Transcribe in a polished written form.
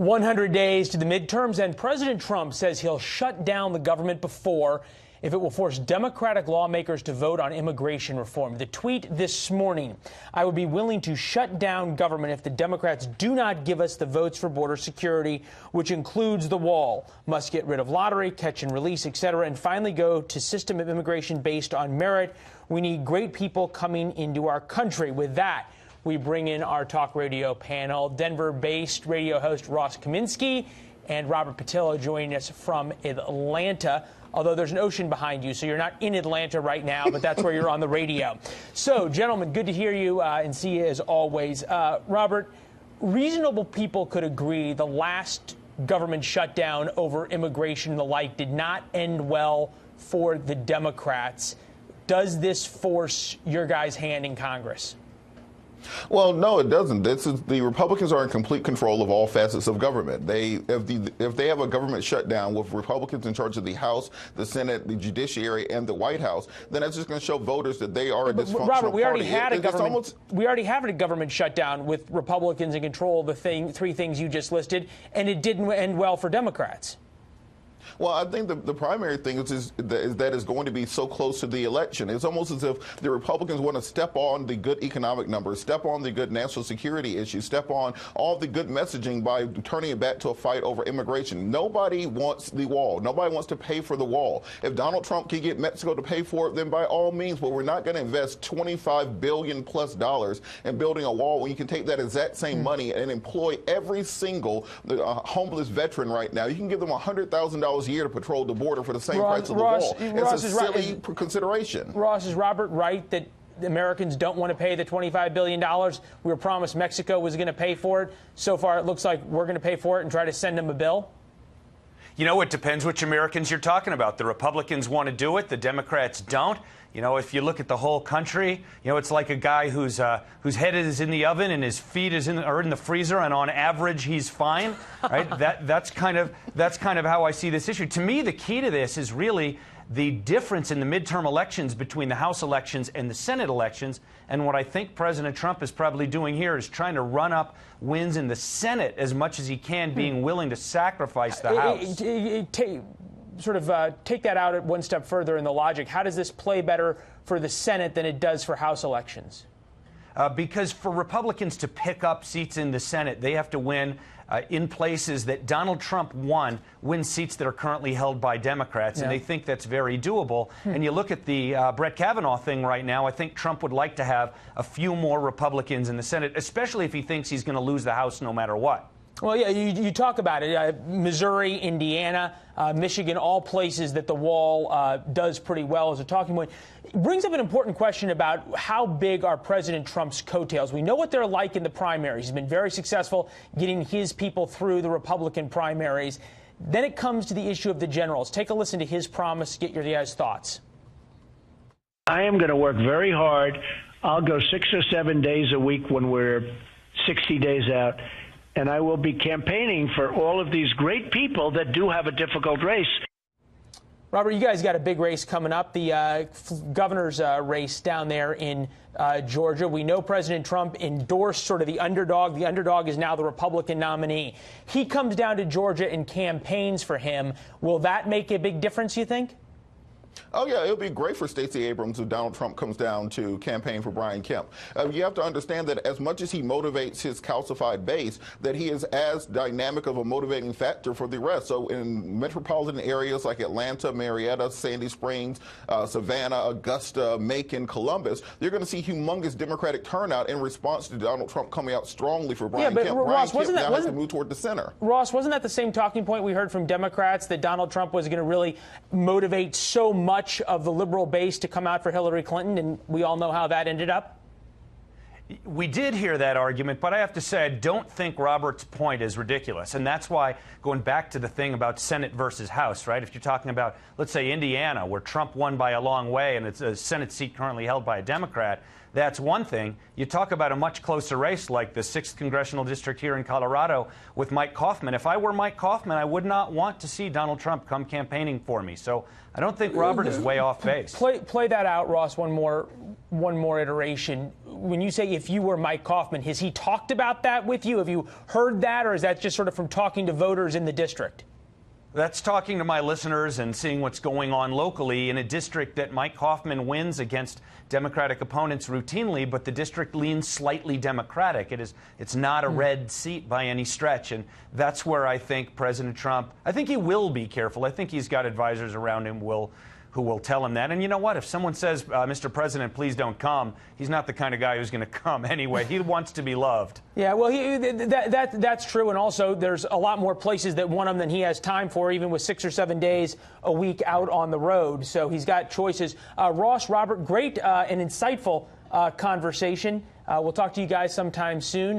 100 days to the midterms, and President Trump says he'll shut down the government before if it will force Democratic lawmakers to vote on immigration reform. The tweet this morning: I would be willing to shut down government if the Democrats do not give us the votes for border security, which includes the wall, must get rid of lottery, catch and release, etc., and finally go to system of immigration based on merit. We need great people coming into our country. With that, we bring in our talk radio panel, Denver-based radio host Ross Kaminsky and Robert Patillo joining us from Atlanta, although there's an ocean behind you, so you're not in Atlanta right now, but that's where you're on the radio. So, gentlemen, good to hear you and see you as always. Robert, reasonable people could agree the last government shutdown over immigration and the like did not end well for the Democrats. Does this force your guys' hand in Congress? Well, no, it doesn't. The Republicans are in complete control of all facets of government. If they have a government shutdown with Republicans in charge of the House, the Senate, the Judiciary, and the White House, then that's just going to show voters that they are a dysfunctional Robert, we already party. We already have a government shutdown with Republicans in control of the three things you just listed, and it didn't end well for Democrats. Well, I think the primary thing is that it's going to be so close to the election. It's almost as if the Republicans want to step on the good economic numbers, step on the good national security issues, step on all the good messaging by turning it back to a fight over immigration. Nobody wants the wall. Nobody wants to pay for the wall. If Donald Trump can get Mexico to pay for it, then by all means, but we're not going to invest $25 billion plus in building a wall when you can take that exact same money and employ every single homeless veteran right now. You can give them $100,000 a year to patrol the border for the same price of the wall. It's a silly consideration. Ross, is Robert right that the Americans don't want to pay the $25 billion? We were promised Mexico was going to pay for it. So far, it looks like we're going to pay for it and try to send them a bill. You know, it depends which Americans you're talking about. The Republicans want to do it. The Democrats don't. You know, if you look at the whole country, you know, it's like a guy whose head is in the oven and his feet are in the freezer, and on average he's fine, right? That's kind of how I see this issue. To me, the key to this is really the difference in the midterm elections between the House elections and the Senate elections. And what I think President Trump is probably doing here is trying to run up wins in the Senate as much as he can, being willing to sacrifice the House. Take that out one step further in the logic. How does this play better for the Senate than it does for House elections? Because for Republicans to pick up seats in the Senate, they have to win in places that Donald Trump win seats that are currently held by Democrats, and they think that's very doable. And you look at the Brett Kavanaugh thing right now, I think Trump would like to have a few more Republicans in the Senate, especially if he thinks he's going to lose the House no matter what. Well, yeah, you talk about it. Missouri, Indiana, Michigan, all places that the wall does pretty well as a talking point. It brings up an important question about how big are President Trump's coattails. We know what they're like in the primaries. He's been very successful getting his people through the Republican primaries. Then it comes to the issue of the generals. Take a listen to his promise. Get your guys' thoughts. I am going to work very hard. I'll go 6 or 7 days a week when we're 60 days out. And I will be campaigning for all of these great people that do have a difficult race. Robert, you guys got a big race coming up, the governor's race down there in Georgia. We know President Trump endorsed sort of the underdog. The underdog is now the Republican nominee. He comes down to Georgia and campaigns for him. Will that make a big difference, you think? Oh, yeah, it'll be great for Stacey Abrams if Donald Trump comes down to campaign for Brian Kemp. You have to understand that as much as he motivates his calcified base, that he is as dynamic of a motivating factor for the rest. So in metropolitan areas like Atlanta, Marietta, Sandy Springs, Savannah, Augusta, Macon, Columbus, you're going to see humongous Democratic turnout in response to Donald Trump coming out strongly for Brian Kemp. Ross, Brian Kemp now has to move toward the center. Ross, wasn't that the same talking point we heard from Democrats, that Donald Trump was going to really motivate so much of the liberal base to come out for Hillary Clinton, and we all know how that ended up? We did hear that argument, but I have to say I don't think Robert's point is ridiculous. And that's why, going back to the thing about Senate versus House, right? If you're talking about, let's say, Indiana, where Trump won by a long way and it's a Senate seat currently held by a Democrat, That's one thing. You talk about a much closer race like the 6th Congressional District here in Colorado with Mike Kaufman. If I were Mike Kaufman, I would not want to see Donald Trump come campaigning for me. So I don't think Robert is way off base. Play that out, Ross, one more iteration. When you say if you were Mike Kaufman, has he talked about that with you? Have you heard that, or is that just sort of from talking to voters in the district? That's talking to my listeners and seeing what's going on locally in a district that Mike Kaufman wins against Democratic opponents routinely, but the district leans slightly Democratic. It's not a red seat by any stretch, and that's where I think President Trump, I think he will be careful. I think he's got advisors around him who will tell him that. And you know what? If someone says, Mr. President, please don't come, he's not the kind of guy who's going to come anyway. He wants to be loved. Yeah, well, that's true. And also, there's a lot more places that want him than he has time for, even with 6 or 7 days a week out on the road. So he's got choices. Ross, Robert, great and insightful conversation. We'll talk to you guys sometime soon.